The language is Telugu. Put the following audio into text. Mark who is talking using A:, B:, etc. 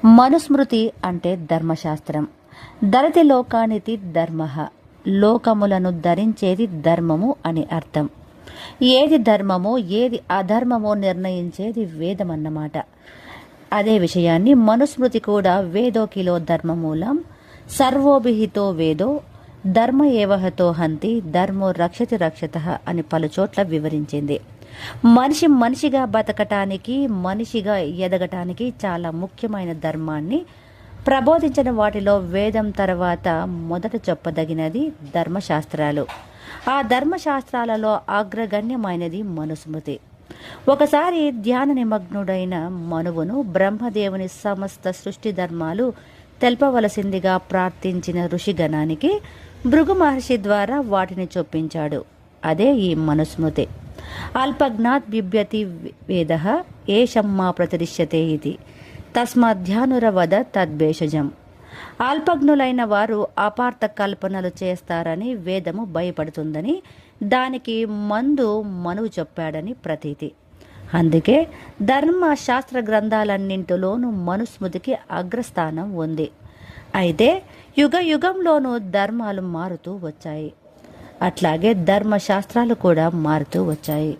A: మనుస్మృతి అంటే ధర్మశాస్త్రం. ధరతి లోకానితి ధర్మ, లోకములను ధరించేది ధర్మము అని అర్థం. ఏది ధర్మమో ఏది అధర్మమో నిర్ణయించేది వేదం అన్నమాట. అదే విషయాన్ని మనుస్మృతి కూడా వేదోకిలో ధర్మమూలం సర్వోభిహితో వేదో ధర్మ ఏవహతో హంతి ధర్మో రక్షతి రక్షత అని పలుచోట్ల వివరించింది. మనిషిగా బతకటానికి, మనిషిగా ఎదగటానికి చాలా ముఖ్యమైన ధర్మాన్ని ప్రబోధించిన వాటిలో వేదం తర్వాత మొదట చెప్పదగినది ధర్మశాస్త్రాలు. ఆ ధర్మశాస్త్రాలలో అగ్రగణ్యమైనది మనుస్మృతి. ఒకసారి ధ్యాన నిమగ్నుడైన మనువును బ్రహ్మదేవుని సమస్త సృష్టి ధర్మాలు తెల్పవలసిందిగా ప్రార్థించిన ఋషిగణానికి భృగు మహర్షి ద్వారా వాటిని చొప్పించాడు. అదే ఈ మనుస్మృతి. అల్పజ్ఞాత్ బిభ్యతి వేద ఏషమ్మా ప్రతిరిష్యతే ఇది తస్మాధ్యానురవద తద్భేషజం. అల్పజ్ఞులైన వారు అపార్థ కల్పనలు చేస్తారని వేదము భయపడుతుందని, దానికి మందు మనువు చెప్పాడని ప్రతీతి. అందుకే ధర్మ శాస్త్ర గ్రంథాలన్నింటిలోనూ మనుస్మృతికి అగ్రస్థానం ఉంది. అయితే యుగ యుగంలోనూ ధర్మాలు మారుతూ వచ్చాయి. అట్లాగే ధర్మశాస్త్రాలు కూడా మారుతూ వచ్చాయి.